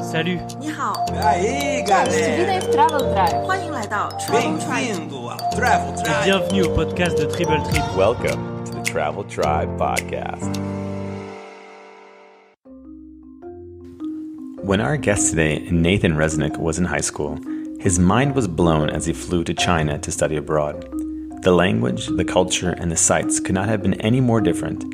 Salut. 你好。 Aí, galera. Travel Tribe. 欢迎来到 Travel Tribe. Bem-vindo ao Travel Tribe. Bienvenue au podcast de Triple Trip. Welcome to the Travel Tribe podcast. When our guest today, Nathan Resnick, was in high school, his mind was blown as he flew to China to study abroad. The language, the culture, and the sights could not have been any more different.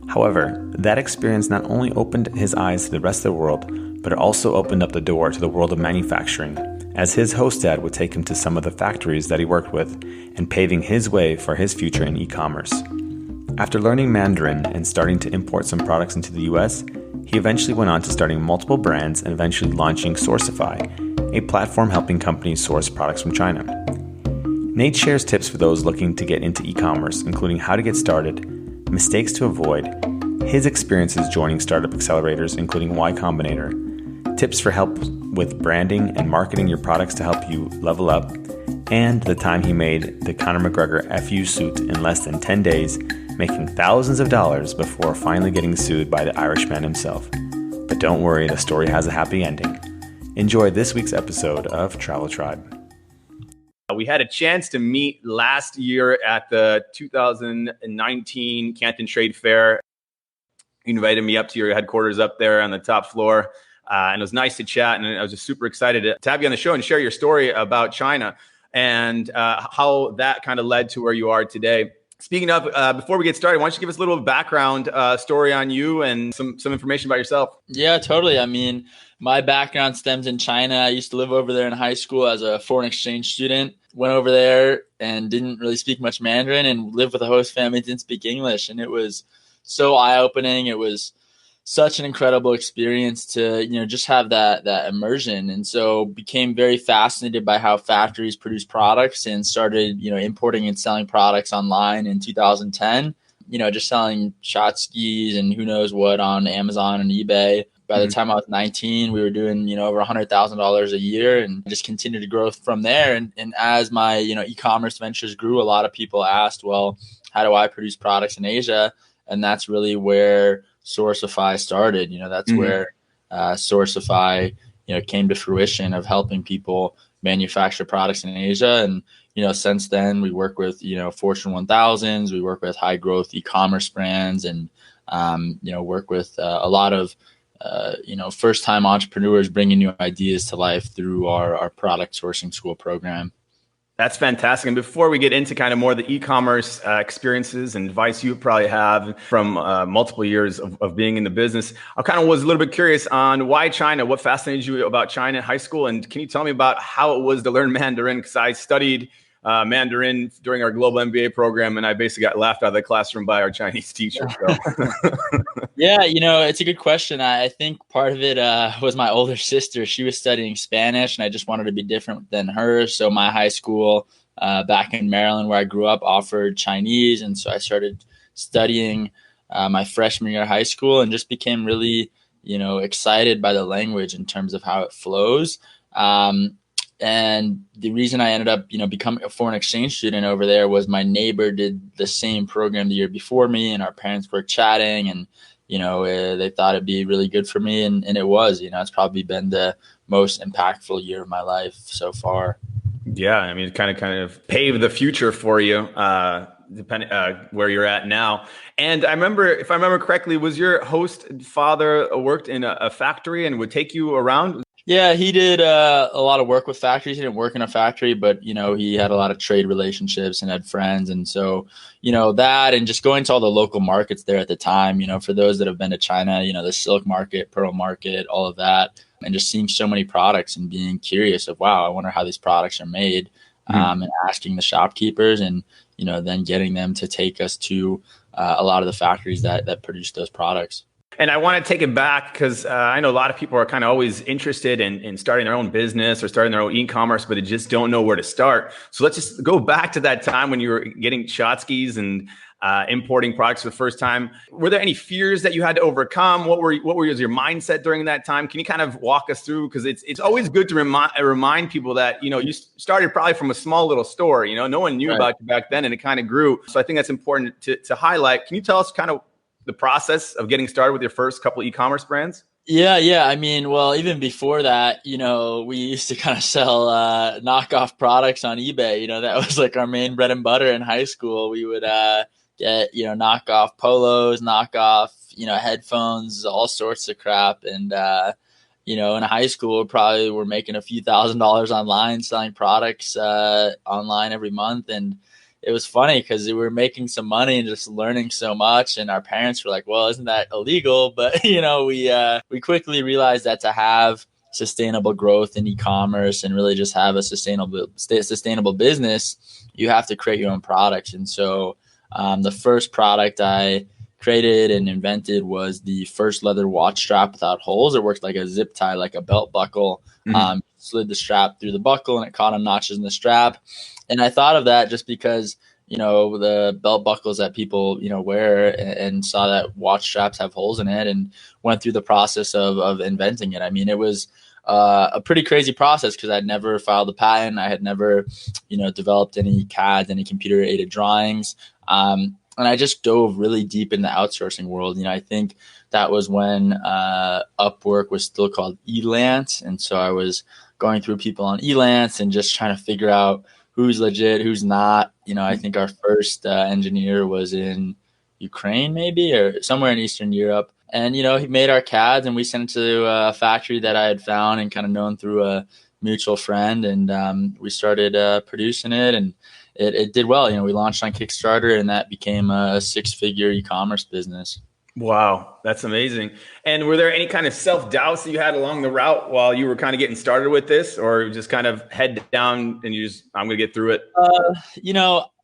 However, that experience not only opened his eyes to the rest of the world, but it also opened up the door to the world of manufacturing, as his host dad would take him to some of the factories that he worked with and paving his way for his future in e-commerce. After learning Mandarin and starting to import some products into the US, he eventually went on to starting multiple brands and eventually launching Sourcify, a platform helping companies source products from China. Nate shares tips for those looking to get into e-commerce, including how to get started, mistakes to avoid, his experiences joining startup accelerators, including Y-Combinator, tips for help with branding and marketing your products to help you level up, and the time he made the Conor McGregor FU suit in less than 10 days, making thousands of dollars before finally getting sued by the Irishman himself. But don't worry, the story has a happy ending. Enjoy this week's episode of Travel Tribe. We had a chance to meet last year at the 2019 Canton Trade Fair. You invited me up to your headquarters up there on the top floor. And it was nice to chat. And I was just super excited to have you on the show and share your story about China and how that kind of led to where you are today. Speaking of, before we get started, why don't you give us a little background story on you and some information about yourself? Yeah, totally. I mean, my background stems in China. I used to live over there in high school as a foreign exchange student. Went over there and didn't really speak much Mandarin and lived with a host family, didn't speak English. And it was so eye-opening. It was such an incredible experience to, just have that immersion. And so became very fascinated by how factories produce products and started, importing and selling products online in 2010, just selling shot skis and who knows what on Amazon and eBay. By the time I was 19, we were doing, over $100,000 a year and just continued to grow from there. And as my, e-commerce ventures grew, a lot of people asked, well, how do I produce products in Asia? And that's really where Sourcify started. That's where Sourcify, came to fruition of helping people manufacture products in Asia. And, since then we work with, Fortune 1000s, we work with high growth e-commerce brands and, work with a lot of, first-time entrepreneurs bringing new ideas to life through our product sourcing school program. That's fantastic. And before we get into kind of more the e-commerce experiences and advice you probably have from multiple years of being in the business, I kind of was a little bit curious on why China, what fascinated you about China in high school? And can you tell me about how it was to learn Mandarin? Because I studied Mandarin during our global MBA program, and I basically got laughed out of the classroom by our Chinese teacher. So. Yeah, it's a good question. I think part of it was my older sister. She was studying Spanish, and I just wanted to be different than her. So my high school back in Maryland, where I grew up, offered Chinese, and so I started studying my freshman year of high school, and just became really, excited by the language in terms of how it flows. And the reason I ended up, becoming a foreign exchange student over there was my neighbor did the same program the year before me, and our parents were chatting, and, they thought it'd be really good for me. And it was, it's probably been the most impactful year of my life so far. Yeah. I mean, it kind of paved the future for you, depending where you're at now. And I remember, if I remember correctly, was your host father worked in a factory and would take you around? Yeah, he did a lot of work with factories. He didn't work in a factory, but, he had a lot of trade relationships and had friends. And so, that and just going to all the local markets there at the time, for those that have been to China, the silk market, pearl market, all of that, and just seeing so many products and being curious of, wow, I wonder how these products are made, and asking the shopkeepers and, then getting them to take us to a lot of the factories that produce those products. And I want to take it back because I know a lot of people are kind of always interested in starting their own business or starting their own e-commerce, but they just don't know where to start. So let's just go back to that time when you were getting shot skis and importing products for the first time. Were there any fears that you had to overcome? What was your mindset during that time? Can you kind of walk us through? Because it's always good to remind people that, you started probably from a small little store, no one knew about you back then and it kind of grew. So I think that's important to highlight. Can you tell us kind of the process of getting started with your first couple e-commerce brands? Yeah. I mean, well, even before that, we used to kind of sell knockoff products on eBay. That was like our main bread and butter in high school. We would get, knockoff polos, knockoff, headphones, all sorts of crap. And, in high school, probably we're making a few $1,000s online, selling products online every month. And it was funny because we were making some money and just learning so much. And our parents were like, well, isn't that illegal? But, we quickly realized that to have sustainable growth in e-commerce and really just have a sustainable business, you have to create your own products. And so the first product I created and invented was the first leather watch strap without holes. It worked like a zip tie, like a belt buckle. Slid the strap through the buckle and it caught on notches in the strap. And I thought of that just because, the belt buckles that people, wear and saw that watch straps have holes in it and went through the process of inventing it. I mean, it was a pretty crazy process because I'd never filed a patent. I had never, developed any CADs, any computer aided drawings. And I just dove really deep in the outsourcing world. I think that was when Upwork was still called Elance. And so I was going through people on Elance and just trying to figure out who's legit, who's not. I think our first engineer was in Ukraine maybe or somewhere in Eastern Europe. And, he made our CADs and we sent it to a factory that I had found and kind of known through a mutual friend. And we started producing it and it did well. We launched on Kickstarter and that became a 6-figure e-commerce business. Wow, that's amazing. And were there any kind of self-doubts that you had along the route while you were kind of getting started with this, or just kind of head down and I'm going to get through it?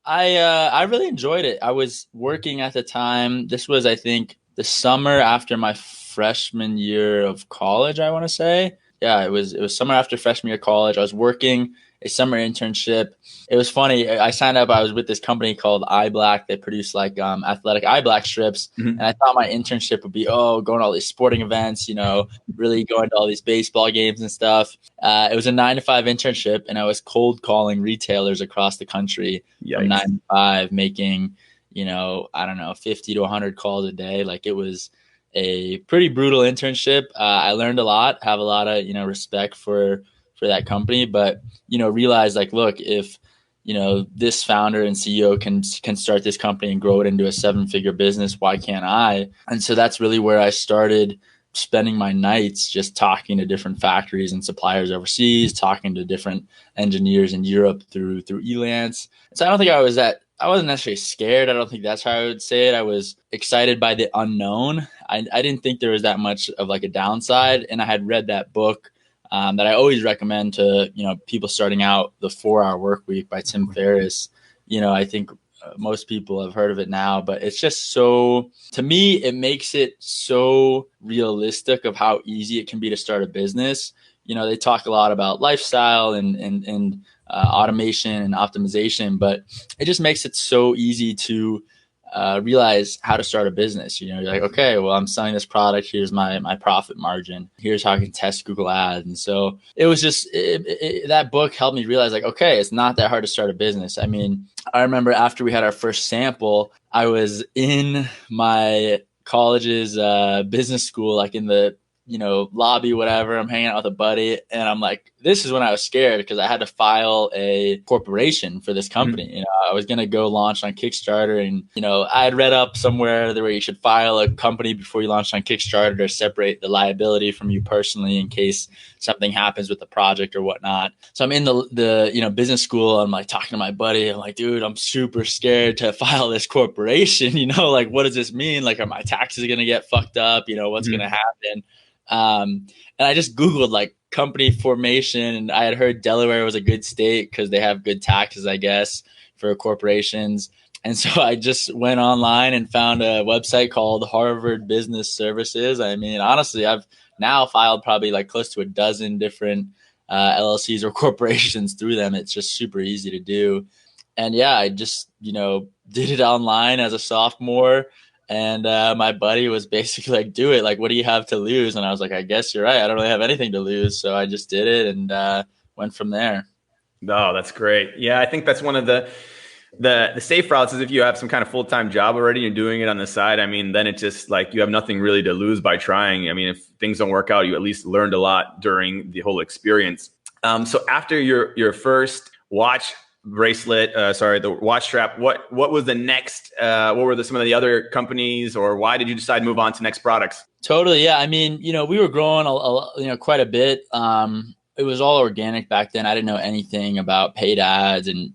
I really enjoyed it. I was working at the time. This was, I think, the summer after my freshman year of college, I want to say. Yeah, it was summer after freshman year of college. I was working a summer internship. It was funny. I signed up. I was with this company called Eye Black. They produce like athletic eye black strips. And I thought my internship would be, going to all these sporting events, really going to all these baseball games and stuff. It was a 9-to-5 internship and I was cold calling retailers across the country from 9 to 5, making, 50 to 100 calls a day. Like it was a pretty brutal internship. I learned a lot, have a lot of, respect for that company, but, realize like, look, if, this founder and CEO can start this company and grow it into a 7-figure business, why can't I? And so that's really where I started spending my nights just talking to different factories and suppliers overseas, talking to different engineers in Europe through Elance. So I don't think I wasn't necessarily scared. I don't think that's how I would say it. I was excited by the unknown. I didn't think there was that much of like a downside. And I had read that book that I always recommend to, people starting out, The 4-Hour Workweek by Tim Ferriss. I think most people have heard of it now, but it's just so, to me, it makes it so realistic of how easy it can be to start a business. They talk a lot about lifestyle and automation and optimization, but it just makes it so easy to realize how to start a business. You're like, okay, well, I'm selling this product. Here's my profit margin. Here's how I can test Google Ads. And so it was just, that book helped me realize like, okay, it's not that hard to start a business. I mean, I remember after we had our first sample, I was in my college's business school, like in the lobby, whatever. I'm hanging out with a buddy and I'm like, this is when I was scared because I had to file a corporation for this company. I was going to go launch on Kickstarter and, I had read up somewhere where you should file a company before you launch on Kickstarter to separate the liability from you personally in case something happens with the project or whatnot. So I'm in the business school. I'm like talking to my buddy. I'm like, dude, I'm super scared to file this corporation. Like, what does this mean? Like, are my taxes going to get fucked up? What's going to happen? And I just Googled like company formation and I had heard Delaware was a good state because they have good taxes, I guess, for corporations. And so I just went online and found a website called Harvard Business Services. I mean, honestly, I've now filed probably like close to a dozen different LLCs or corporations through them. It's just super easy to do. And yeah, I just, did it online as a sophomore. And my buddy was basically like, do it. Like, what do you have to lose? And I was like, I guess you're right. I don't really have anything to lose. So I just did it and went from there. Oh, that's great. Yeah, I think that's one of the The safe routes is if you have some kind of full-time job already, you're doing it on the side. I mean, then it's just like you have nothing really to lose by trying. I mean, if things don't work out, you at least learned a lot during the whole experience. So after your first watch bracelet, the watch strap, what was the next, what were some of the other companies, or why did you decide to move on to next products? Totally. Yeah. I mean, we were growing, quite a bit. It was all organic back then. I didn't know anything about paid ads, and,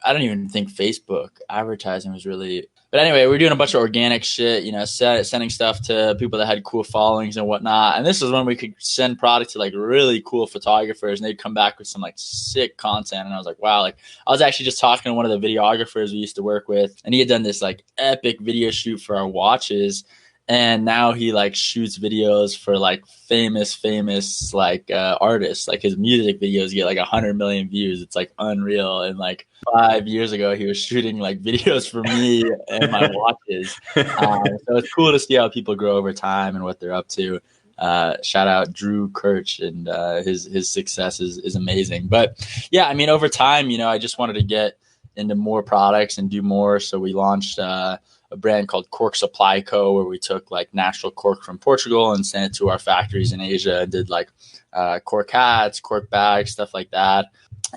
I don't even think Facebook advertising was really, but anyway, we were doing a bunch of organic shit, sending stuff to people that had cool followings and whatnot. And this is when we could send product to like really cool photographers, and they'd come back with some like sick content. And I was like, wow, like I was actually just talking to one of the videographers we used to work with, and he had done this like epic video shoot for our watches. And now he like shoots videos for like famous like artists. Like his music videos get like 100 million views. It's like unreal. And like 5 years ago, he was shooting like videos for me and my watches. So it's cool to see how people grow over time and what they're up to. Shout out Drew Kirch, and his success is amazing. But yeah, I mean, over time, I just wanted to get into more products and do more. So we launched a brand called Cork Supply Co., where we took like natural cork from Portugal and sent it to our factories in Asia and did like cork hats, cork bags, stuff like that.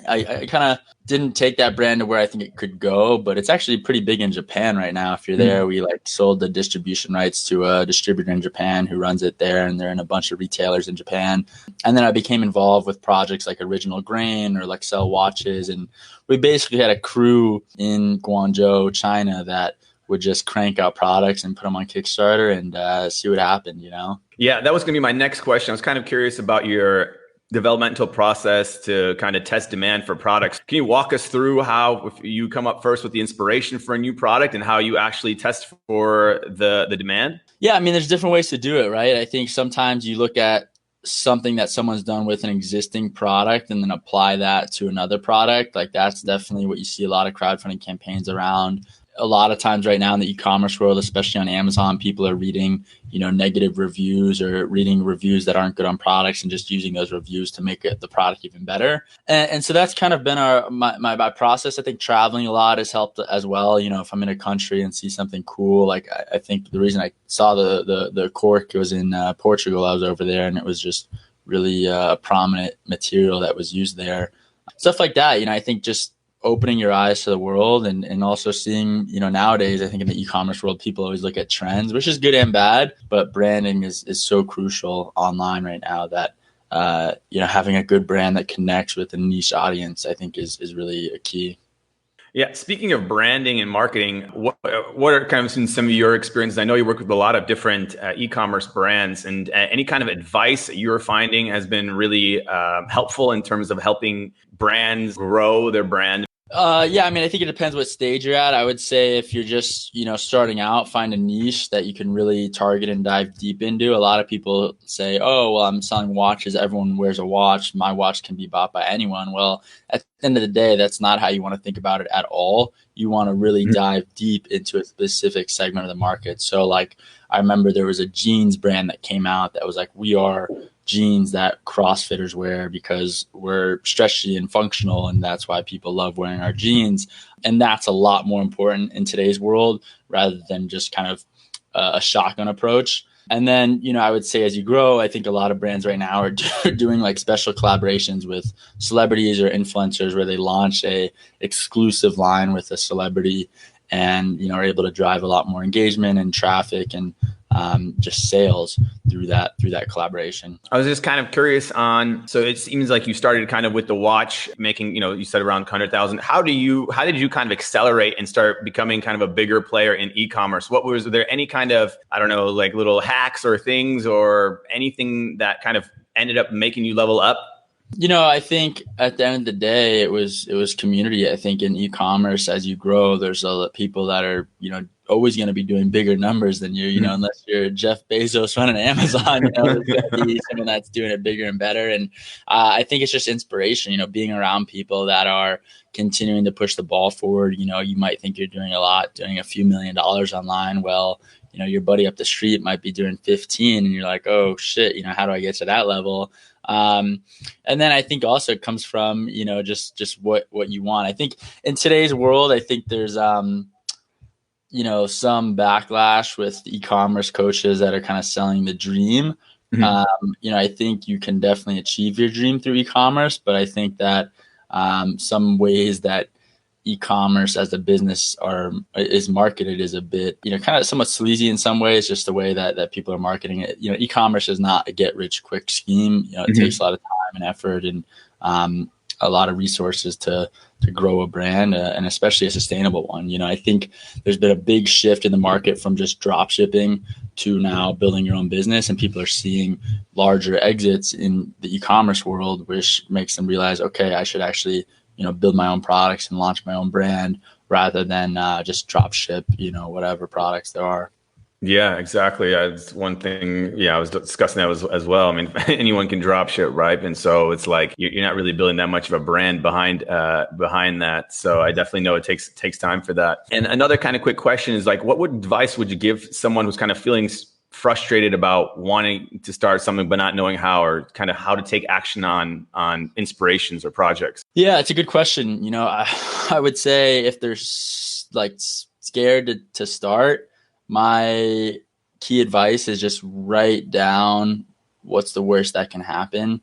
I kind of didn't take that brand to where I think it could go, but it's actually pretty big in Japan right now. If you're there, we like sold the distribution rights to a distributor in Japan who runs it there, and they're in a bunch of retailers in Japan. And then I became involved with projects like Original Grain or like Sell Watches, and we basically had a crew in Guangzhou, China, that would just crank out products and put them on Kickstarter and see what happened, Yeah, that was going to be my next question. I was kind of curious about your developmental process to kind of test demand for products. Can you walk us through how if you come up first with the inspiration for a new product and how you actually test for the demand? Yeah, I mean, there's different ways to do it, right? I think sometimes you look at something that someone's done with an existing product and then apply that to another product. Like that's definitely what you see a lot of crowdfunding campaigns around. A lot of times right now in the e-commerce world, especially on Amazon, people are reading, negative reviews or reading reviews that aren't good on products and just using those reviews to make the product even better. And so that's kind of been my process. I think traveling a lot has helped as well. If I'm in a country and see something cool, like I think the reason I saw the cork was in Portugal. I was over there, and it was just really prominent material that was used there. Stuff like that, I think just opening your eyes to the world and also seeing, nowadays, I think in the e-commerce world, people always look at trends, which is good and bad, but branding is so crucial online right now that, having a good brand that connects with a niche audience, I think is really a key. Yeah. Speaking of branding and marketing, what are kind of some of your experiences? I know you work with a lot of different e-commerce brands, and any kind of advice that you're finding has been really helpful in terms of helping brands grow their brand. Yeah, I mean, I think it depends what stage you're at. I would say if you're just, starting out, find a niche that you can really target and dive deep into. A lot of people say, oh, well, I'm selling watches. Everyone wears a watch. My watch can be bought by anyone. Well, at the end of the day, that's not how you want to think about it at all. You want to really dive deep into a specific segment of the market. So like, I remember there was a jeans brand that came out that was like, we are jeans that CrossFitters wear because we're stretchy and functional, and that's why people love wearing our jeans. And that's a lot more important in today's world rather than just kind of a shotgun approach. And then, I would say as you grow, I think a lot of brands right now are doing like special collaborations with celebrities or influencers where they launch a exclusive line with a celebrity and, are able to drive a lot more engagement and traffic and just sales through that collaboration. I was just kind of curious on, so it seems like you started kind of with the watch making, you said around 100,000. How did you kind of accelerate and start becoming kind of a bigger player in e-commerce? Was there any kind of, I don't know, like little hacks or things or anything that kind of ended up making you level up? I think at the end of the day, it was community. I think in e-commerce, as you grow, there's a lot of people that are, always going to be doing bigger numbers than you, unless you're Jeff Bezos running Amazon, there's going to be someone that's doing it bigger and better. And I think it's just inspiration, being around people that are continuing to push the ball forward. You might think you're doing a lot, doing a few $1 million online. Well, your buddy up the street might be doing 15 and you're like, oh shit, how do I get to that level? And then I think also it comes from, just what you want. I think in today's world, I think there's, some backlash with e-commerce coaches that are kind of selling the dream. I think you can definitely achieve your dream through e-commerce, but I think that some ways that e-commerce as a business is marketed is a bit, kind of somewhat sleazy in some ways, just the way that people are marketing it. E-commerce is not a get rich quick scheme. It takes a lot of time and effort and a lot of resources to grow a brand, and especially a sustainable one. I think there's been a big shift in the market from just drop shipping to now building your own business, and people are seeing larger exits in the e-commerce world, which makes them realize, okay, I should actually, build my own products and launch my own brand rather than just drop ship, whatever products there are. Yeah, exactly. It's one thing. Yeah, I was discussing that as well. I mean, anyone can drop ship, right? And so it's like you're not really building that much of a brand behind that. So I definitely know it takes time for that. And another kind of quick question is like, what advice would you give someone who's kind of feeling frustrated about wanting to start something but not knowing how, or kind of how to take action on inspirations or projects? Yeah, it's a good question. I would say if they're like scared to start, my key advice is just write down what's the worst that can happen.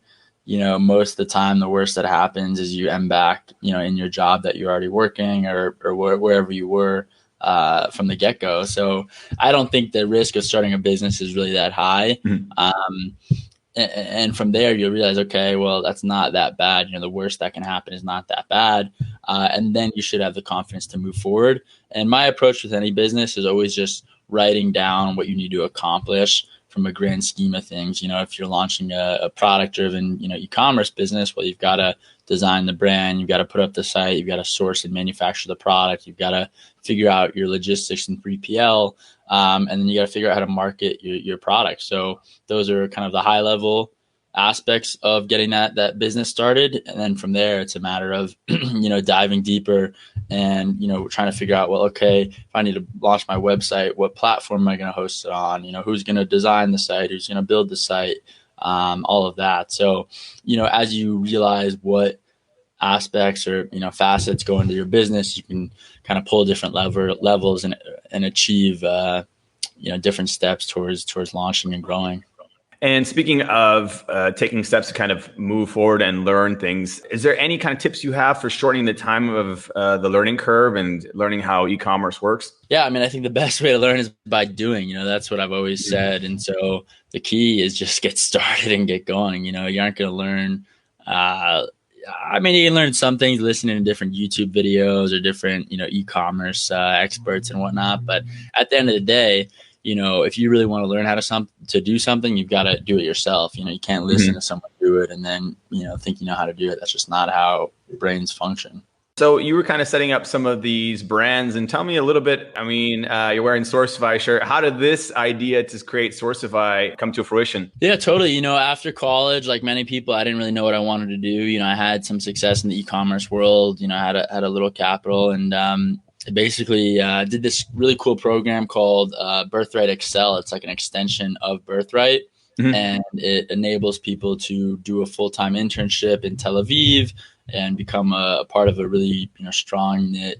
Most of the time, the worst that happens is you end back, in your job that you're already working or wherever you were from the get-go. So I don't think the risk of starting a business is really that high. And from there, you'll realize, okay, well, that's not that bad. The worst that can happen is not that bad. And then you should have the confidence to move forward. And my approach with any business is always just writing down what you need to accomplish from a grand scheme of things. If you're launching a product-driven, e-commerce business, well, you've got to design the brand, you've got to put up the site, you've got to source and manufacture the product, you've got to figure out your logistics and 3PL, and then you got to figure out how to market your product. So those are kind of the high-level aspects of getting that business started. And then from there, it's a matter of, diving deeper and, trying to figure out, well, okay, if I need to launch my website, what platform am I going to host it on? Who's going to design the site? Who's going to build the site? All of that. So, as you realize what aspects or, facets go into your business, you can kind of pull different levels and achieve, different steps towards launching and growing. And speaking of taking steps to kind of move forward and learn things, is there any kind of tips you have for shortening the time of the learning curve and learning how e-commerce works? Yeah, I mean, I think the best way to learn is by doing. That's what I've always said. And so the key is just get started and get going. You aren't going to learn. You can learn some things listening to different YouTube videos or different, e-commerce experts and whatnot. But at the end of the day, if you really want to learn how to do something, you've got to do it yourself. You can't listen to someone do it and then, think you know how to do it. That's just not how brains function. So you were kind of setting up some of these brands, and tell me a little bit, you're wearing Sourcify shirt. How did this idea to create Sourcify come to fruition? Yeah, totally. After college, like many people, I didn't really know what I wanted to do. I had some success in the e-commerce world, I had a little capital, and I basically did this really cool program called Birthright Excel. It's like an extension of Birthright, and it enables people to do a full-time internship in Tel Aviv and become a part of a really strong knit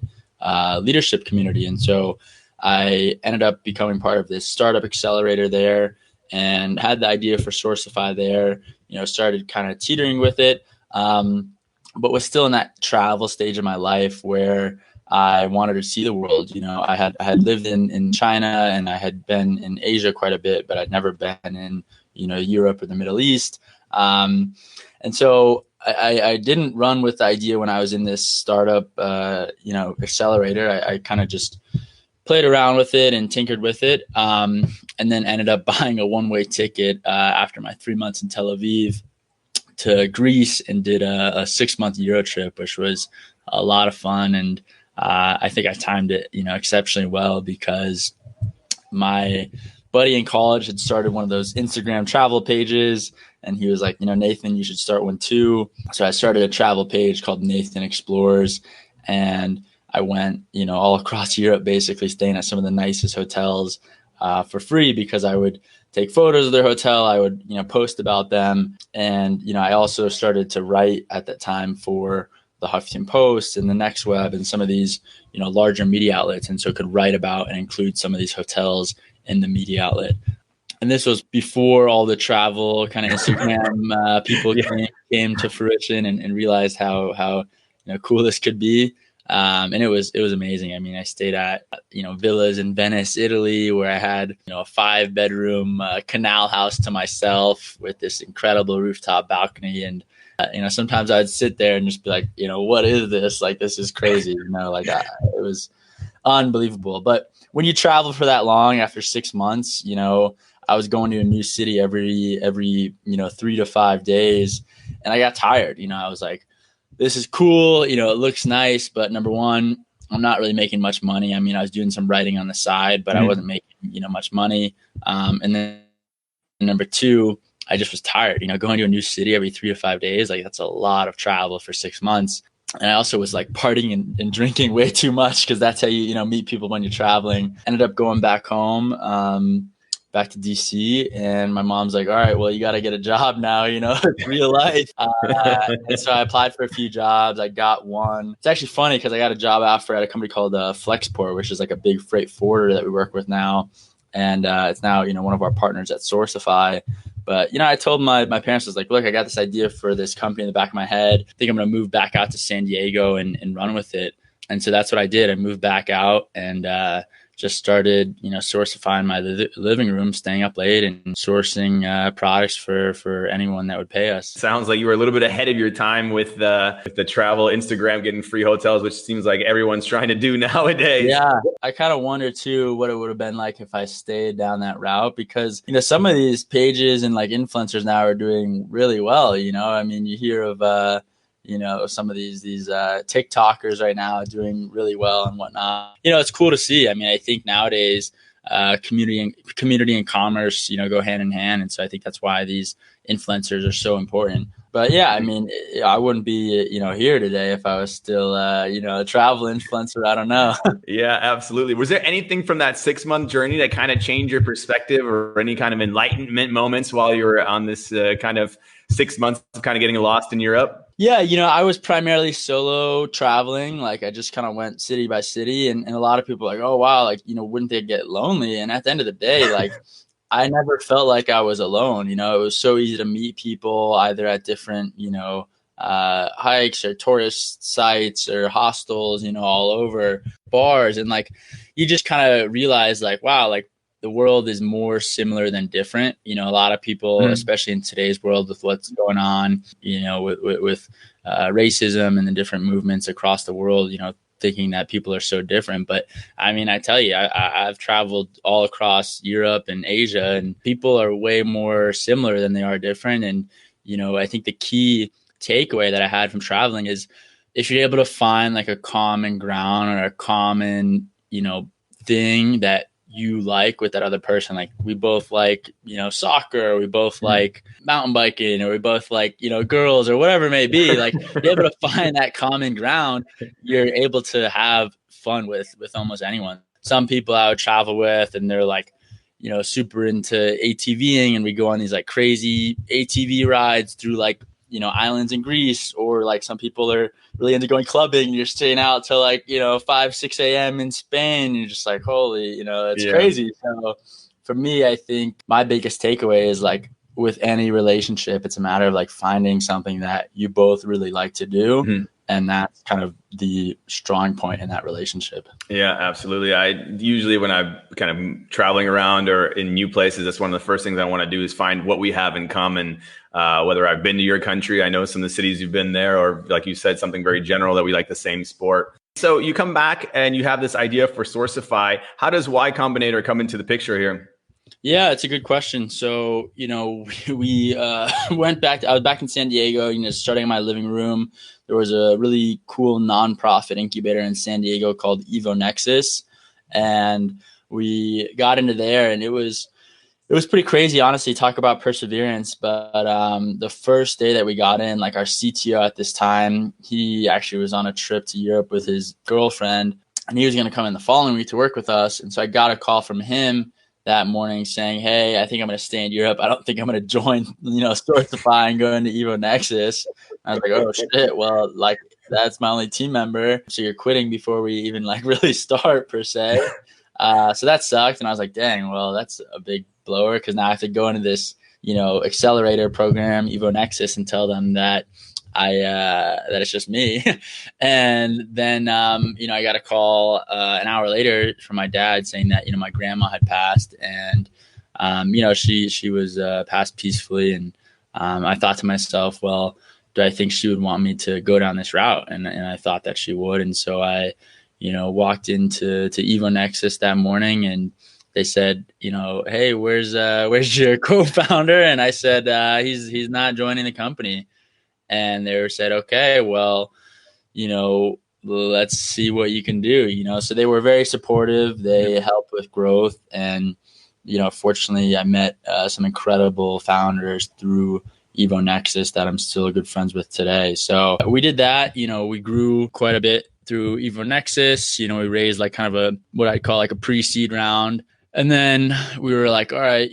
leadership community. And so I ended up becoming part of this startup accelerator there and had the idea for Sourcify there, started kind of teetering with it, but was still in that travel stage of my life where I wanted to see the world. I had lived in China and I had been in Asia quite a bit, but I'd never been in, Europe or the Middle East. And so I didn't run with the idea when I was in this startup, accelerator. I kind of just played around with it and tinkered with it. And then ended up buying a one-way ticket after my 3 months in Tel Aviv to Greece and did a 6-month Euro trip, which was a lot of fun. And I think I timed it, exceptionally well because my buddy in college had started one of those Instagram travel pages. And he was like, Nathan, you should start one too. So I started a travel page called Nathan Explores. And I went, all across Europe, basically staying at some of the nicest hotels for free because I would take photos of their hotel. I would, post about them. And, I also started to write at that time for the Huffington Post and the Next Web and some of these, larger media outlets. And so could write about and include some of these hotels in the media outlet. And this was before all the travel kind of Instagram people came to fruition and realized how cool this could be. And it was amazing. I mean, I stayed at, villas in Venice, Italy, where I had, a 5-bedroom canal house to myself with this incredible rooftop balcony. And, sometimes I'd sit there and just be like, what is this? Like, this is crazy. It was unbelievable. But when you travel for that long, after 6 months, I was going to a new city every 3 to 5 days, and I got tired. I was like, this is cool. It looks nice, but number one, I'm not really making much money. I mean, I was doing some writing on the side, but I wasn't making, much money. And then number two, I just was tired, going to a new city every 3 to 5 days. Like, that's a lot of travel for 6 months. And I also was like partying and drinking way too much, because that's how you meet people when you're traveling. Ended up going back home, back to DC, and my mom's like, all right, well, you got to get a job now, it's real life. And so I applied for a few jobs. I got one. It's actually funny because I got a job offer at a company called Flexport, which is like a big freight forwarder that we work with now. And it's now, one of our partners at Sourcify. But, I told my parents, I was like, look, I got this idea for this company in the back of my head. I think I'm going to move back out to San Diego and run with it. And so that's what I did. I moved back out and just started, Sourcify in my living room, staying up late and sourcing products for anyone that would pay us. Sounds like you were a little bit ahead of your time with the travel, Instagram, getting free hotels, which seems like everyone's trying to do nowadays. Yeah, I kind of wonder too what it would have been like if I stayed down that route, because some of these pages and like influencers now are doing really well. I mean, you hear of some of these TikTokers right now doing really well and whatnot. It's cool to see. I mean, I think nowadays community and commerce, go hand in hand. And so I think that's why these influencers are so important. But yeah, I mean, I wouldn't be, here today if I was still, a travel influencer. I don't know. Yeah, absolutely. Was there anything from that 6-month journey that kind of changed your perspective, or any kind of enlightenment moments while you were on this kind of 6 months of kind of getting lost in Europe? Yeah, I was primarily solo traveling. Like, I just kind of went city by city, and a lot of people are like, oh, wow, like, wouldn't they get lonely? And at the end of the day, like, I never felt like I was alone. It was so easy to meet people either at different, hikes or tourist sites or hostels, all over, bars. And like, you just kind of realize like, wow, like, the world is more similar than different. A lot of people, especially in today's world with what's going on, with racism and the different movements across the world, thinking that people are so different. But I mean, I tell you, I've traveled all across Europe and Asia, and people are way more similar than they are different. And, I think the key takeaway that I had from traveling is if you're able to find like a common ground or a common, thing that you like with that other person, like we both like, soccer, or we both like mountain biking, or we both like, girls, or whatever it may be, like you're able to find that common ground, you're able to have fun with almost anyone. Some people I would travel with and they're like, super into ATVing, and we go on these like crazy ATV rides through like, islands in Greece, or like some people are really into going clubbing and you're staying out till like, 5, 6 a.m. in Spain. And you're just like, holy, it's crazy. So for me, I think my biggest takeaway is like with any relationship, it's a matter of like finding something that you both really like to do. Mm-hmm. And that's kind of the strong point in that relationship. Yeah, absolutely. I usually, when I'm kind of traveling around or in new places, that's one of the first things I want to do is find what we have in common. Whether I've been to your country, I know some of the cities you've been there, or like you said, something very general that we like the same sport. So you come back and you have this idea for Sourcify. How does Y-Combinator come into the picture here? Yeah, it's a good question. So, we went back. I was back in San Diego, starting in my living room. There was a really cool nonprofit incubator in San Diego called Evo Nexus. And we got into there, and it was pretty crazy, honestly, talk about perseverance. But the first day that we got in, like our CTO at this time, he actually was on a trip to Europe with his girlfriend, and he was going to come in the following week to work with us. And so I got a call from him that morning saying, hey, I think I'm going to stay in Europe. I don't think I'm going to join, Sourcify and go into Evo Nexus. I was like, oh shit. Well, like that's my only team member. So you're quitting before we even like really start per se. So that sucked. And I was like, dang, well, that's a big blower. Cause now I have to go into this, accelerator program, Evo Nexus, and tell them that that it's just me. And then, I got a call an hour later from my dad saying that, my grandma had passed and, she was passed peacefully. And I thought to myself, well, do I think she would want me to go down this route? And I thought that she would. And so I, walked into Evo Nexus that morning and they said, hey, where's your co-founder? And I said, he's not joining the company. And they said, okay, well, let's see what you can do, So they were very supportive. They helped with growth. And, fortunately, I met some incredible founders through Evo Nexus that I'm still good friends with today. So we did that. We grew quite a bit through Evo Nexus. We raised like kind of what I'd call like a pre-seed round. And then we were like, all right,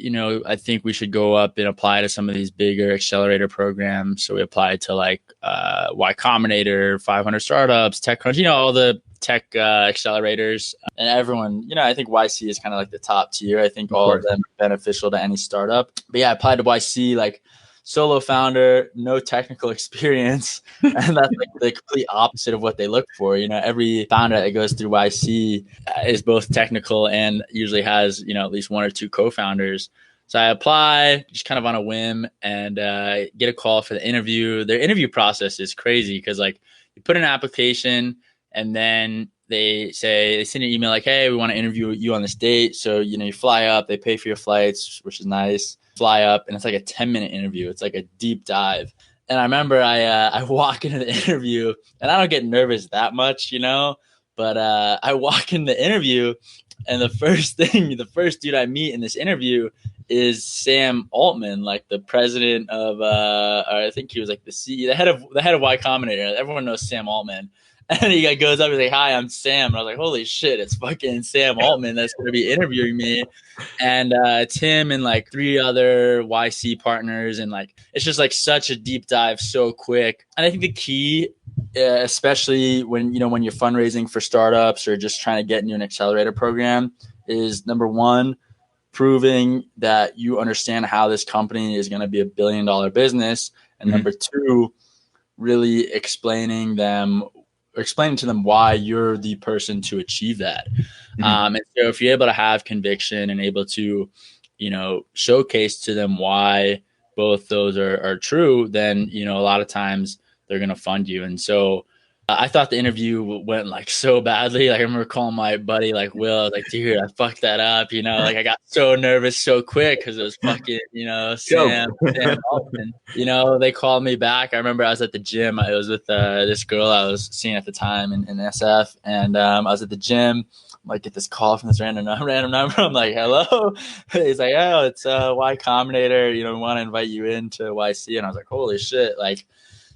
I think we should go up and apply to some of these bigger accelerator programs. So we applied to like Y-Combinator, 500 Startups, TechCrunch, all the tech accelerators. And everyone, I think YC is kind of like the top tier. I think all of them are beneficial to any startup. But yeah, I applied to YC, like solo founder, no technical experience. And that's like the complete opposite of what they look for. Every founder that goes through YC is both technical and usually has, at least one or two co-founders. So I apply just kind of on a whim and get a call for the interview. Their interview process is crazy because like you put in an application and then they send you an email like, hey, we want to interview you on this date. So, you fly up, they pay for your flights, which is nice. Fly up and it's like a 10-minute interview. It's like a deep dive. And I remember I walk into the interview and I don't get nervous that much, but I walk in the interview and the first dude I meet in this interview is Sam Altman, like the president of, or I think he was like the CEO, the head of Y-Combinator. Everyone knows Sam Altman. And he goes up and he's like, hi, I'm Sam. And I was like, holy shit, it's fucking Sam Altman that's going to be interviewing me. And it's him and like 3 other YC partners. And like, it's just like such a deep dive so quick. And I think the key, especially when, when you're fundraising for startups or just trying to get into an accelerator program is number one, proving that you understand how this company is going to be $1 billion business. And number two, really explaining to them why you're the person to achieve that. And so if you're able to have conviction and able to, showcase to them why both those are true, then, a lot of times they're going to fund you. And so I thought the interview went like so badly. Like I remember calling my buddy, like Will, I was like, dude, I fucked that up. Like I got so nervous so quick because it was fucking, Sam Altman. They called me back. I remember I was at the gym. I was with this girl I was seeing at the time in SF. And I was at the gym. Like get this call from this random number. I'm like, hello. He's like, oh, it's Y Combinator. We want to invite you into YC. And I was like, holy shit. Like,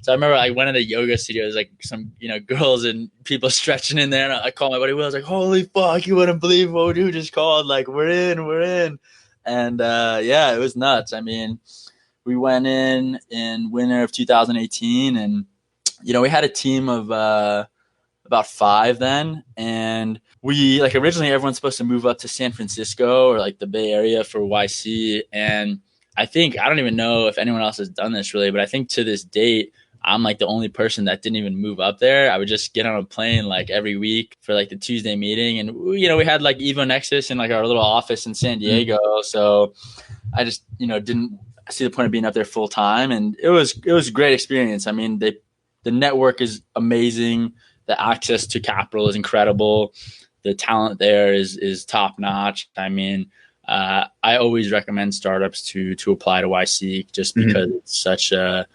so I remember I went in the yoga studio. There's like some, girls and people stretching in there. And I called my buddy Will. I was like, holy fuck, you wouldn't believe what dude just called. Like, we're in. And yeah, it was nuts. I mean, we went in winter of 2018 and, we had a team of about 5 then. And we like originally everyone's supposed to move up to San Francisco or like the Bay Area for YC. And I don't even know if anyone else has done this really, but I think to this date, I'm like the only person that didn't even move up there. I would just get on a plane like every week for like the Tuesday meeting. And, we had like Evo Nexus in like our little office in San Diego. So I just, didn't see the point of being up there full time. And it was a great experience. I mean, the network is amazing. The access to capital is incredible. The talent there is top notch. I mean, I always recommend startups to apply to YC just because it's such a,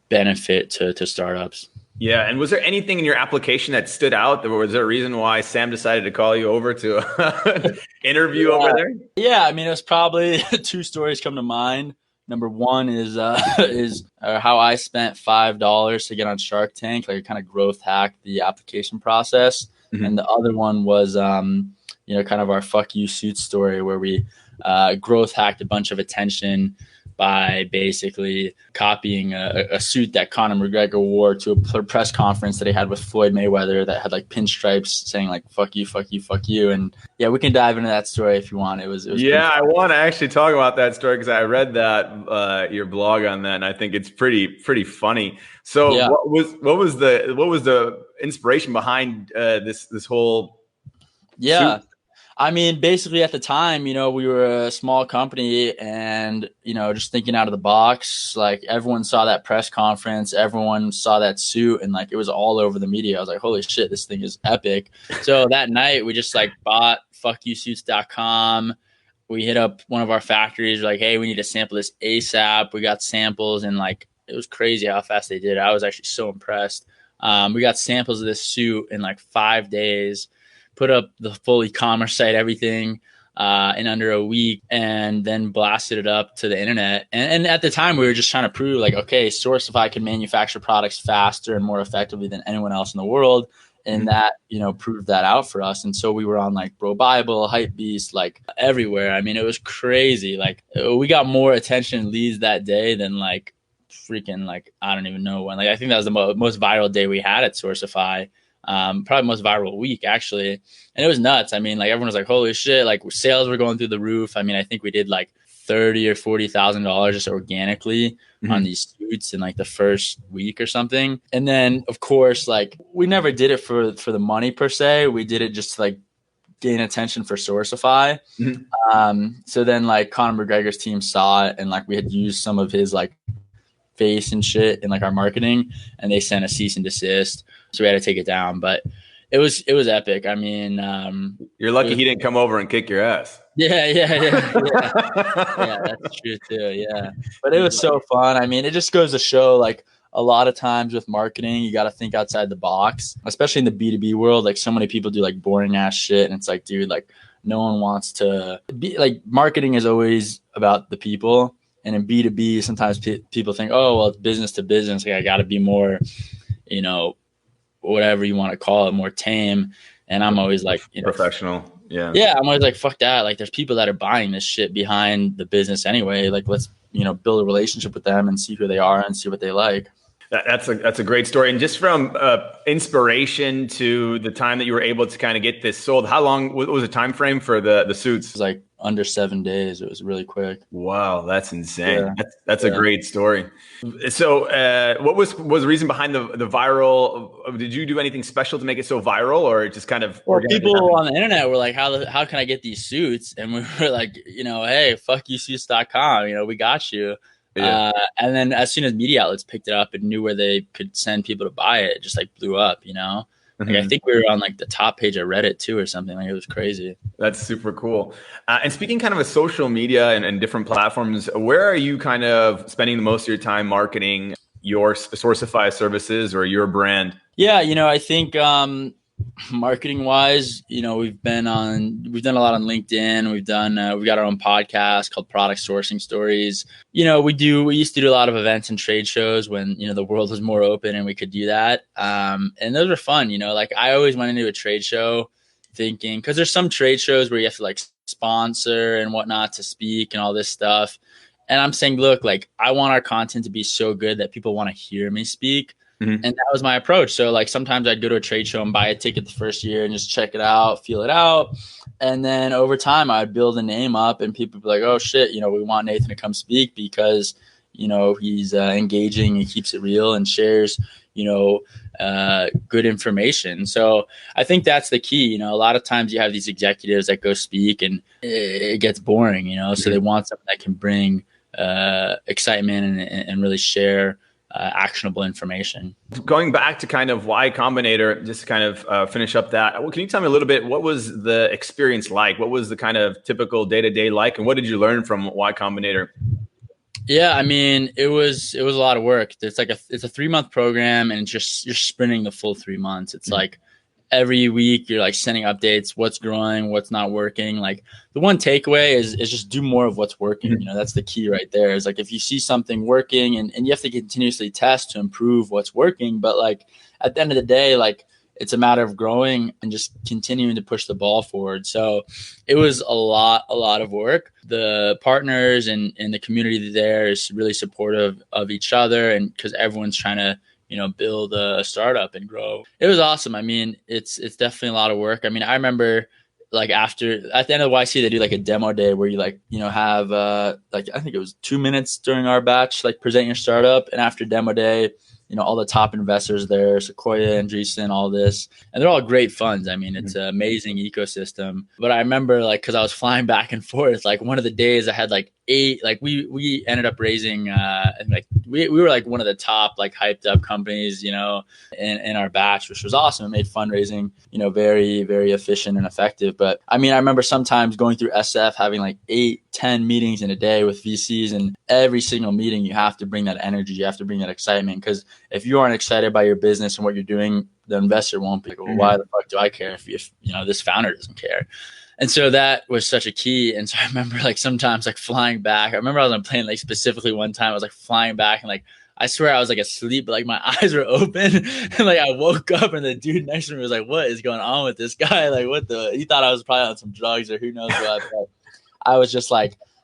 benefit to startups. Yeah. And was there anything in your application that stood out? Was there a reason why Sam decided to call you over to interview over there? Yeah. I mean, it was probably 2 stories come to mind. Number one is how I spent $5 to get on Shark Tank, like kind of growth hack the application process. And the other one was, kind of our fuck you suit story where we growth hacked a bunch of attention by basically copying a suit that Conor McGregor wore to a press conference that he had with Floyd Mayweather that had like pinstripes saying like fuck you, fuck you, fuck you. And yeah, we can dive into that story if you want. It was yeah, I want to actually talk about that story because I read that your blog on that, and I think it's pretty funny. So yeah. what was the inspiration behind this whole suit? I mean, basically at the time, we were a small company and, just thinking out of the box, like everyone saw that press conference, everyone saw that suit, and like it was all over the media. I was like, holy shit, this thing is epic. So that night we just like bought fuckyousuits.com. We hit up one of our factories. We're like, hey, we need to sample this ASAP. We got samples and like, it was crazy how fast they did it. I was actually so impressed. We got samples of this suit in like 5 days. Put up the full e-commerce site, everything in under a week, and then blasted it up to the internet. And at the time, we were just trying to prove like, okay, Sourcify can manufacture products faster and more effectively than anyone else in the world. And that, proved that out for us. And so we were on like Bro Bible, Hypebeast, like everywhere. I mean, it was crazy. Like we got more attention leads that day than like freaking like, I don't even know when. Like I think that was the most viral day we had at Sourcify. Probably most viral week actually. And it was nuts. I mean, like everyone was like, holy shit, like sales were going through the roof. I mean, I think we did like $30,000 or $40,000 just organically on these suits in like the first week or something. And then of course, like we never did it for the money per se. We did it just to like gain attention for Sourcify. So then like Conor McGregor's team saw it and like we had used some of his like face and shit in like our marketing, and they sent a cease and desist. So we had to take it down, but it was epic. I mean, you're lucky he didn't come over and kick your ass. Yeah. Yeah, that's true too. Yeah, but it was so fun. I mean, it just goes to show like a lot of times with marketing, you got to think outside the box, especially in the B2B world. Like so many people do like boring ass shit, and it's like, dude, like no one wants to be like, marketing is always about the people. And in B2B, sometimes people think, oh, well, it's business to business. Like I got to be more, whatever you want to call it, more tame. And I'm always like, professional. Yeah. Yeah. I'm always like, fuck that. Like there's people that are buying this shit behind the business anyway. Like let's, build a relationship with them and see who they are and see what they like. That's a great story. And just from inspiration to the time that you were able to kind of get this sold, how long what was the time frame for the suits? It was like under 7 days. It was really quick. Wow, that's insane. Yeah. That's a great story. So what was the reason behind the viral? Did you do anything special to make it so viral, or just kind of? Well, people on the internet were like, how can I get these suits? And we were like, hey, fuckyousuits.com, we got you. Yeah. And then as soon as media outlets picked it up and knew where they could send people to buy it, it just like blew up, Like I think we were on like the top page of Reddit too or something. Like it was crazy. That's super cool. And speaking kind of of social media and different platforms, where are you kind of spending the most of your time marketing your Sourcify services or your brand? Yeah, I think marketing wise, we've done a lot on LinkedIn. We've got our own podcast called Product Sourcing Stories. We used to do a lot of events and trade shows when, the world was more open and we could do that. And those were fun, like I always went into a trade show thinking, cause there's some trade shows where you have to like sponsor and whatnot to speak and all this stuff. And I'm saying, look, like I want our content to be so good that people want to hear me speak. And that was my approach. So like sometimes I'd go to a trade show and buy a ticket the first year and just check it out, feel it out. And then over time I'd build a name up and people would be like, oh shit, we want Nathan to come speak because, he's engaging and keeps it real and shares, good information. So I think that's the key. A lot of times you have these executives that go speak and it gets boring, so they want something that can bring excitement and really share actionable information. Going back to kind of Y-Combinator, just to kind of finish up that, can you tell me a little bit, what was the experience like? What was the kind of typical day-to-day like? And what did you learn from Y-Combinator? Yeah, I mean, it was a lot of work. It's a 3-month program and you're sprinting the full 3 months. It's like every week you're like sending updates, what's growing, what's not working. Like the one takeaway is just do more of what's working. That's the key right there. Is like if you see something working and you have to continuously test to improve what's working. But like at the end of the day, like it's a matter of growing and just continuing to push the ball forward. So it was a lot of work. The partners and the community there is really supportive of each other, and because everyone's trying to, build a startup and grow. It was awesome. I mean, it's definitely a lot of work. I mean, I remember at the end of the YC, they do like a demo day where you have I think it was 2 minutes during our batch, present your startup. And after demo day, all the top investors there, Sequoia, Andreessen, all this, and they're all great funds. I mean, it's an amazing ecosystem. But I remember cause I was flying back and forth, one of the days I had 8, we ended up raising, we were one of the top, hyped up companies, in our batch, which was awesome. It made fundraising, very, very efficient and effective. But I mean, I remember sometimes going through SF, having 8-10 meetings in a day with VCs, and every single meeting, you have to bring that energy. You have to bring that excitement, because if you aren't excited by your business and what you're doing, the investor won't be well, why the fuck do I care if this founder doesn't care? And so that was such a key. And so I remember sometimes flying back. I remember I was on a plane specifically one time. I was flying back, and I swear I was asleep, but my eyes were open, and I woke up, and the dude next to me was what is going on with this guy? He thought I was probably on some drugs or who knows what. But I was just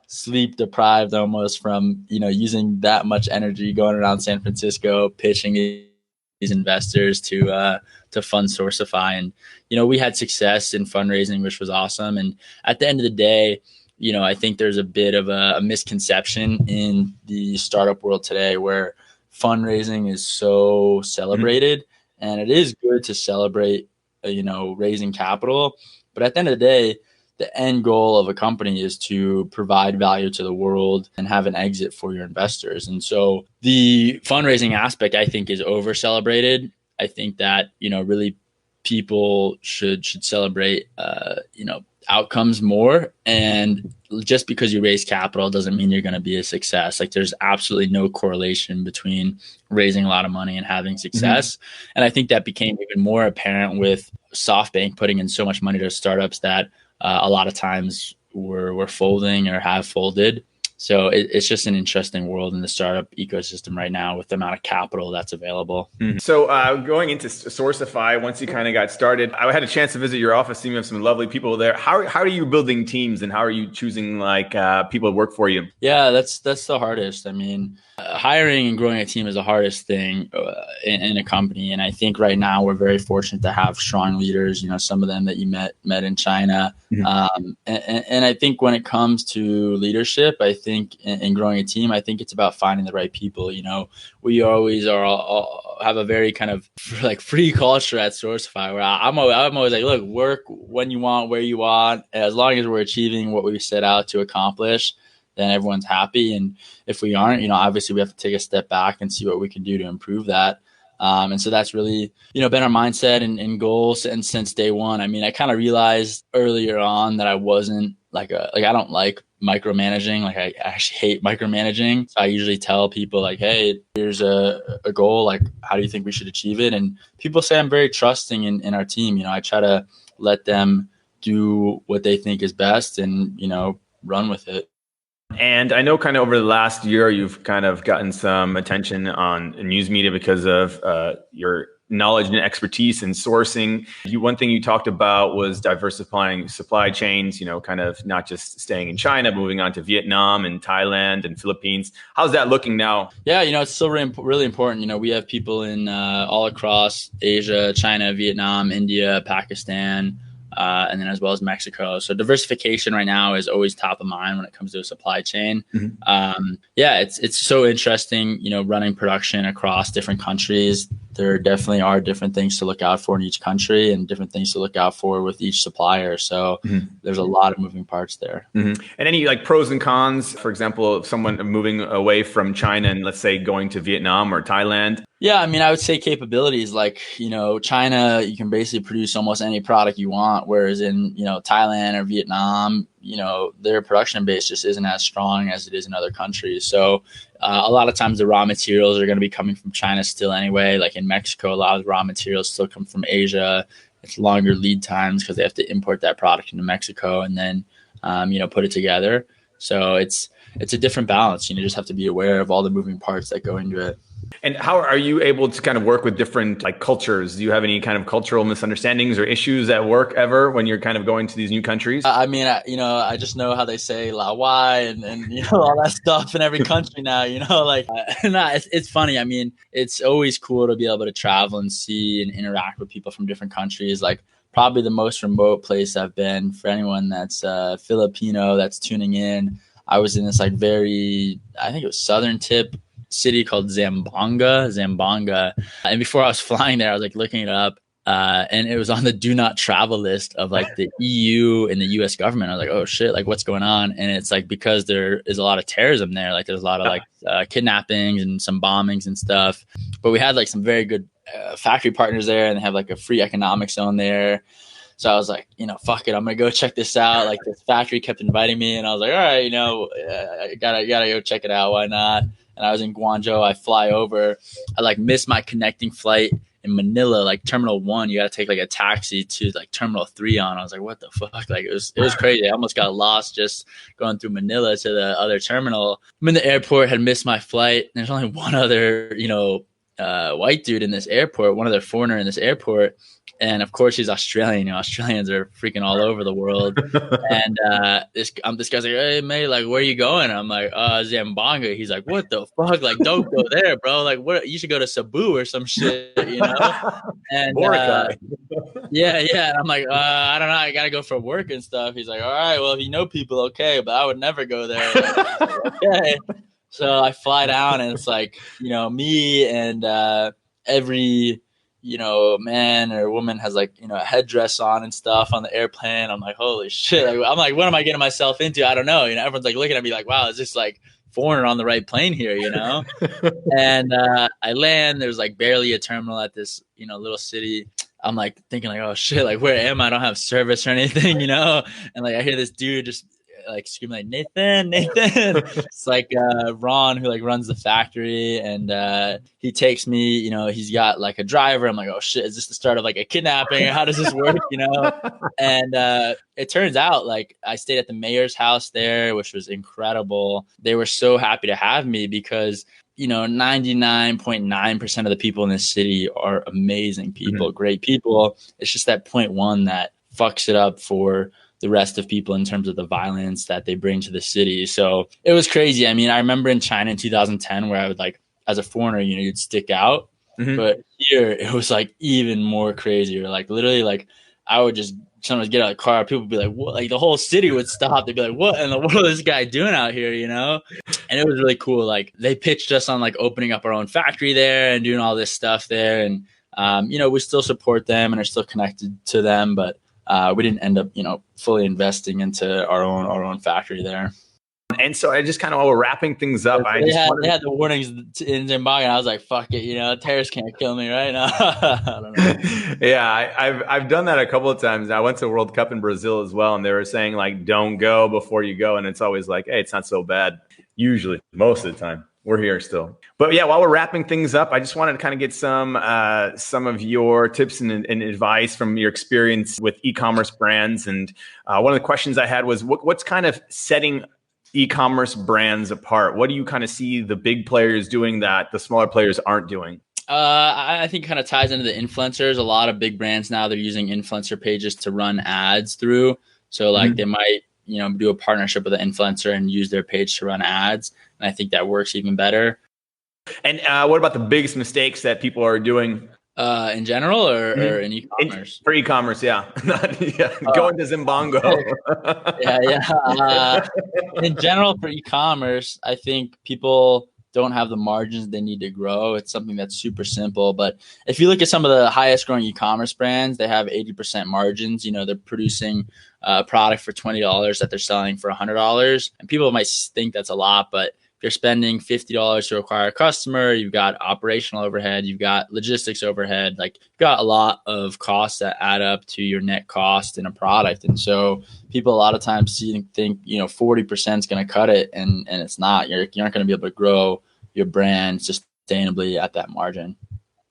sleep deprived almost from using that much energy going around San Francisco pitching these investors to fund Sourcify. And we had success in fundraising, which was awesome. And at the end of the day, I think there's a bit of a misconception in the startup world today where fundraising is so celebrated, and it is good to celebrate raising capital, but at the end of the day, the end goal of a company is to provide value to the world and have an exit for your investors. And so the fundraising aspect, I think, is over celebrated. I think that, really people should celebrate, outcomes more. And just because you raise capital doesn't mean you're going to be a success. There's absolutely no correlation between raising a lot of money and having success. And I think that became even more apparent with SoftBank putting in so much money to startups that a lot of times we're folding or have folded. So it's just an interesting world in the startup ecosystem right now with the amount of capital that's available. So going into Sourcify, once you kind of got started, I had a chance to visit your office. You have some lovely people there. How are you building teams, and how are you choosing people to work for you? Yeah, that's the hardest. I mean, hiring and growing a team is the hardest thing in a company. And I think right now we're very fortunate to have strong leaders, some of them that you met in China. And I think when it comes to leadership, I think in growing a team, I think it's about finding the right people. We always have a very kind of free culture at Sourcify, where I'm always look, work when you want, where you want, as long as we're achieving what we set out to accomplish, then everyone's happy. And if we aren't, obviously we have to take a step back and see what we can do to improve that. And so that's really, been our mindset and goals. And since day one, I mean, I kind of realized earlier on that I wasn't I don't like micromanaging. I actually hate micromanaging. So I usually tell people hey, here's a goal. How do you think we should achieve it? And people say I'm very trusting in our team. I try to let them do what they think is best and, run with it. And I know kind of over the last year, you've kind of gotten some attention on news media because of your knowledge and expertise in sourcing. One thing you talked about was diversifying supply chains, kind of not just staying in China, but moving on to Vietnam and Thailand and Philippines. How's that looking now? Yeah, it's still really important. We have people in all across Asia, China, Vietnam, India, Pakistan, and then as well as Mexico. So diversification right now is always top of mind when it comes to a supply chain. It's so interesting, running production across different countries. There definitely are different things to look out for in each country and different things to look out for with each supplier. So there's a lot of moving parts there. And any pros and cons, for example, if someone moving away from China and let's say going to Vietnam or Thailand? Yeah, I mean, I would say capabilities China, you can basically produce almost any product you want. Whereas in, Thailand or Vietnam, their production base just isn't as strong as it is in other countries. So a lot of times the raw materials are going to be coming from China still anyway. In Mexico, a lot of the raw materials still come from Asia. It's longer lead times because they have to import that product into Mexico and then, put it together. So it's a different balance. You just have to be aware of all the moving parts that go into it. And how are you able to kind of work with different like cultures? Do you have any kind of cultural misunderstandings or issues at work ever when you're kind of going to these new countries? I mean, I just know how they say la why and all that stuff in every country now, like it's funny. I mean, it's always cool to be able to travel and see and interact with people from different countries. Like probably the most remote place I've been, for anyone that's Filipino that's tuning in, I was in this like I think it was southern tip city called Zamboanga. And before I was flying there, I was like looking it up. And it was on the do not travel list of like the EU and the US government. I was like, oh shit, like what's going on? And it's like, because there is a lot of terrorism there. Like there's a lot of like kidnappings and some bombings and stuff. But we had like some very good factory partners there, and they have like a free economic zone there. So I was like, fuck it, I'm going to go check this out. Like this factory kept inviting me, and I was like, all right, I gotta go check it out. Why not? And I was in Guangzhou. I fly over. I like missed my connecting flight in Manila, like Terminal 1. You got to take like a taxi to like Terminal 3 on. I was like, what the fuck? Like it was crazy. I almost got lost just going through Manila to the other terminal. I'm in the airport, had missed my flight. There's only one other, white dude in this airport, one other foreigner in this airport. And of course he's Australian. Australians are freaking all over the world. And this guy's like, hey mate, like where you going? I'm like, Zamboanga. He's like, what the fuck? Like don't go there, bro. Like what? You should go to Cebu or some shit, And yeah. And I'm like, I don't know. I gotta go for work and stuff. He's like, all right, well if you know people, okay, but I would never go there. Like, okay. So I fly down, and it's like, me and every man or woman has like, a headdress on and stuff on the airplane. I'm like, holy shit. I'm like, what am I getting myself into? I don't know. Everyone's like looking at me like, wow, is this like foreigner on the right plane here, And I land, there's like barely a terminal at this, little city. I'm like thinking like, oh shit, like where am I? I don't have service or anything, And like I hear this dude just like screaming like Nathan. It's like Ron, who like runs the factory, and he takes me, he's got like a driver. I'm like, oh shit, is this the start of like a kidnapping? How does this work? And it turns out like I stayed at the mayor's house there, which was incredible. They were so happy to have me because 99.9% of the people in this city are amazing people, great people. It's just that 0.1 that fucks it up for the rest of people in terms of the violence that they bring to the city. So it was crazy. I mean, I remember in China in 2010 where I would like, as a foreigner, you'd stick out. But here it was like even more crazier. Like literally, like I would just sometimes get out of the car, people would be like, what? Like the whole city would stop. They'd be like, what in the world is this guy doing out here, And it was really cool. Like they pitched us on like opening up our own factory there and doing all this stuff there. And, we still support them and are still connected to them, but we didn't end up, fully investing into our own factory there. And so I just kind of, while we're wrapping things up, they had the warnings in Zimbabwe, and I was like, fuck it, terrorists can't kill me right now. I don't know. Yeah, I've done that a couple of times. I went to the World Cup in Brazil as well, and they were saying like, don't go before you go. And it's always like, hey, it's not so bad. Usually, most of the time. We're here still. But yeah, while we're wrapping things up, I just wanted to kind of get some of your tips and advice from your experience with e-commerce brands. And one of the questions I had was, what's kind of setting e-commerce brands apart? What do you kind of see the big players doing that the smaller players aren't doing? I think it kind of ties into the influencers. A lot of big brands now, they're using influencer pages to run ads through. So like they might, do a partnership with an influencer and use their page to run ads. And I think that works even better. And what about the biggest mistakes that people are doing? In general or in e-commerce? For e-commerce, yeah. Going to Zimbongo. In general, for e-commerce, I think people don't have the margins they need to grow. It's something that's super simple. But if you look at some of the highest growing e-commerce brands, they have 80% margins. They're producing a product for $20 that they're selling for $100. And people might think that's a lot, but if you're spending $50 to acquire a customer, you've got operational overhead, you've got logistics overhead, like you've got a lot of costs that add up to your net cost in a product. And so people a lot of times think 40% is going to cut it, and it's not. You're not going to be able to grow your brand sustainably at that margin.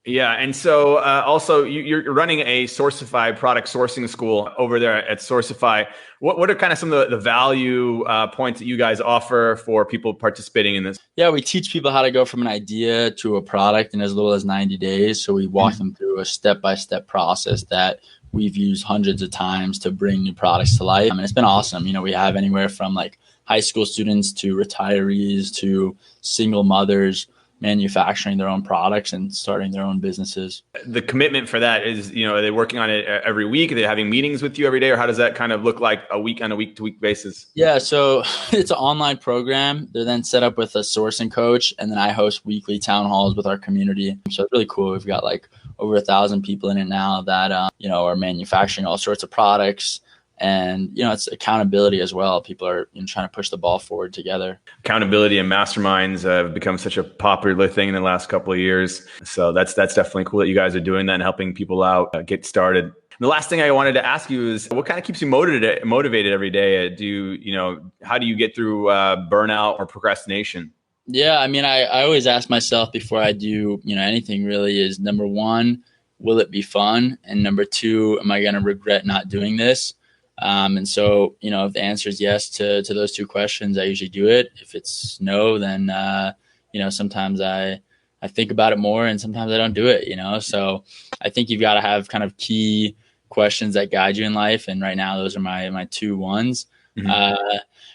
Yeah. And so also you're running a Sourcify product sourcing school over there at Sourcify. What are kind of some of the value points that you guys offer for people participating in this? Yeah, we teach people how to go from an idea to a product in as little as 90 days. So we walk them through a step-by-step process that we've used hundreds of times to bring new products to life. And it's been awesome. You know, we have anywhere from like high school students to retirees to single mothers manufacturing their own products and starting their own businesses. The commitment for that is, you know, are they working on it every week? Are they having meetings with you every day? Or how does that kind of look like on a week-to-week basis? Yeah, so it's an online program. They're then set up with a sourcing coach, and then I host weekly town halls with our community. So it's really cool. We've got like over 1,000 people in it now that, you know, are manufacturing all sorts of products. And, you know, it's accountability as well. People are, you know, trying to push the ball forward together. Accountability and masterminds have become such a popular thing in the last couple of years. So that's definitely cool that you guys are doing that and helping people out get started. And the last thing I wanted to ask you is what kind of keeps you motivated every day? How do you get through burnout or procrastination? Yeah, I mean, I always ask myself before I do, you know, anything really is, number one, will it be fun? And number two, am I going to regret not doing this? And so, you know, if the answer is yes to those two questions, I usually do it. If it's no, then, you know, sometimes I think about it more and sometimes I don't do it, you know? So I think you've got to have kind of key questions that guide you in life. And right now, those are my two ones. Mm-hmm.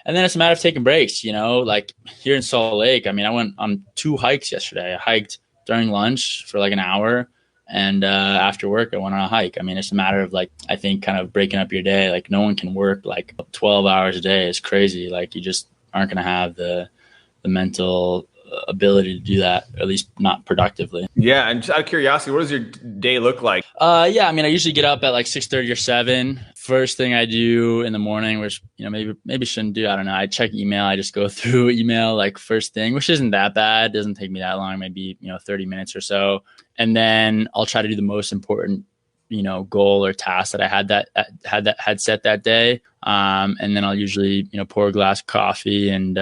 And then it's a matter of taking breaks, you know, like here in Salt Lake. I mean, I went on 2 hikes yesterday. I hiked during lunch for like an hour. And after work, I went on a hike. I mean, it's a matter of like, I think kind of breaking up your day. Like no one can work like 12 hours a day. It's crazy. Like you just aren't going to have the mental ability to do that, at least not productively. Yeah. And just out of curiosity, what does your day look like? Yeah. I mean, I usually get up at like 6:30 or 7. First thing I do in the morning, which, you know, maybe shouldn't do, I don't know. I check email. I just go through email like first thing, which isn't that bad. It doesn't take me that long, maybe, you know, 30 minutes or so. And then I'll try to do the most important, you know, goal or task that I had set that day. And then I'll usually, you know, pour a glass of coffee and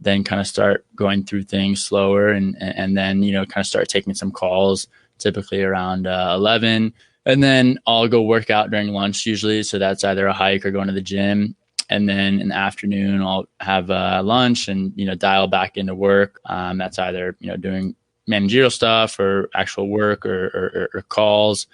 then kind of start going through things slower and then, you know, kind of start taking some calls, typically around 11. And then I'll go work out during lunch usually. So that's either a hike or going to the gym. And then in the afternoon, I'll have lunch and, you know, dial back into work. That's either, you know, doing managerial stuff or actual work or calls.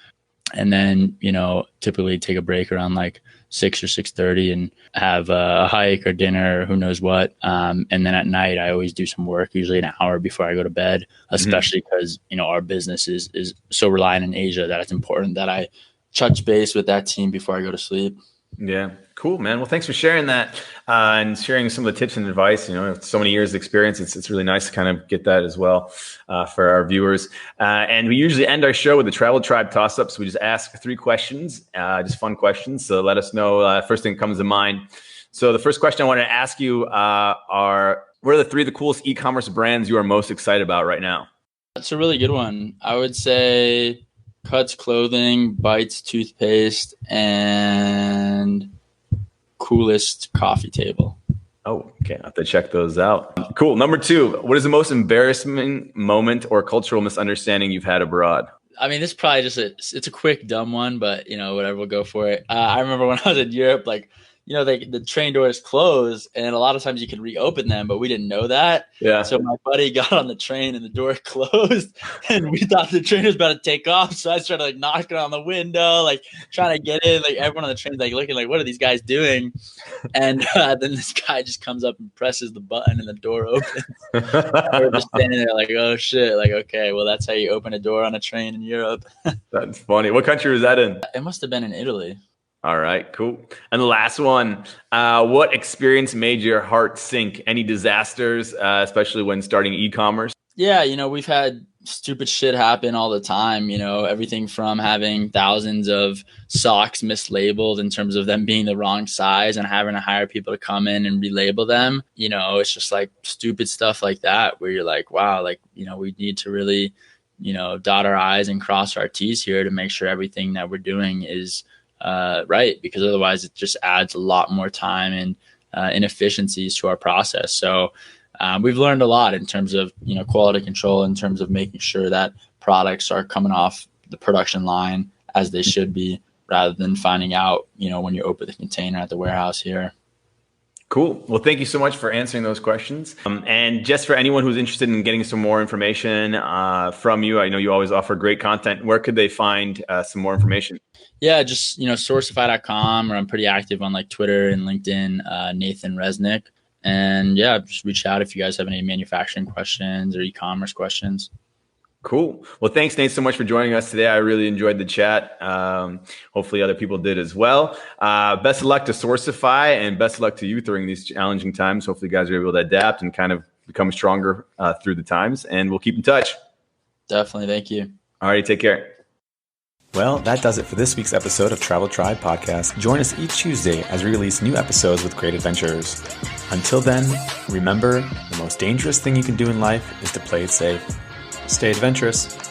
And then, you know, typically take a break around like 6 or 6:30 and have a hike or dinner or who knows what. And then at night, I always do some work, usually an hour before I go to bed, especially because, you know, our business is so reliant in Asia that it's important that I touch base with that team before I go to sleep. Yeah. Cool, man. Well, thanks for sharing that and sharing some of the tips and advice. You know, so many years of experience. It's really nice to kind of get that as well for our viewers. And we usually end our show with the Travel Tribe toss-ups. We just ask 3 questions, just fun questions. So let us know first thing that comes to mind. So the first question I want to ask you are, what are the 3 of the coolest e-commerce brands you are most excited about right now? That's a really good one. I would say Cuts Clothing, Bites Toothpaste, and Coolest Coffee Table. Oh, okay. I have to check those out. Cool. Number 2, what is the most embarrassing moment or cultural misunderstanding you've had abroad? I mean, this is probably just it's a quick, dumb one, but, you know, whatever, we'll go for it. I remember when I was in Europe, like, you know, the train doors close and a lot of times you can reopen them, but we didn't know that. Yeah. So my buddy got on the train and the door closed and we thought the train was about to take off. So I started like knocking on the window, like trying to get in, like everyone on the train, like looking like, what are these guys doing? And then this guy just comes up and presses the button and the door opens. We're just standing there like, oh shit. Like, okay, well, that's how you open a door on a train in Europe. That's funny. What country was that in? It must've been in Italy. All right, cool. And the last one, what experience made your heart sink? Any disasters, especially when starting e-commerce? Yeah, you know, we've had stupid shit happen all the time, you know, everything from having thousands of socks mislabeled in terms of them being the wrong size and having to hire people to come in and relabel them. You know, it's just like stupid stuff like that where you're like, wow, like, you know, we need to really, you know, dot our I's and cross our T's here to make sure everything that we're doing is right, because otherwise it just adds a lot more time and inefficiencies to our process. So we've learned a lot in terms of, you know, quality control, in terms of making sure that products are coming off the production line as they should be, rather than finding out, when you open the container at the warehouse here. Cool. Well, thank you so much for answering those questions. And just for anyone who's interested in getting some more information from you, I know you always offer great content. Where could they find some more information? Yeah, just, Sourcify.com, or I'm pretty active on like Twitter and LinkedIn, Nathan Resnick. And yeah, just reach out if you guys have any manufacturing questions or e-commerce questions. Cool. Well, thanks, Nate, so much for joining us today. I really enjoyed the chat. Hopefully other people did as well. Best of luck to Sourcify, and best of luck to you during these challenging times. Hopefully you guys are able to adapt and kind of become stronger through the times, and we'll keep in touch. Definitely. Thank you. All right. Take care. Well, that does it for this week's episode of Travel Tribe Podcast. Join us each Tuesday as we release new episodes with great adventurers. Until then, remember, the most dangerous thing you can do in life is to play it safe. Stay adventurous.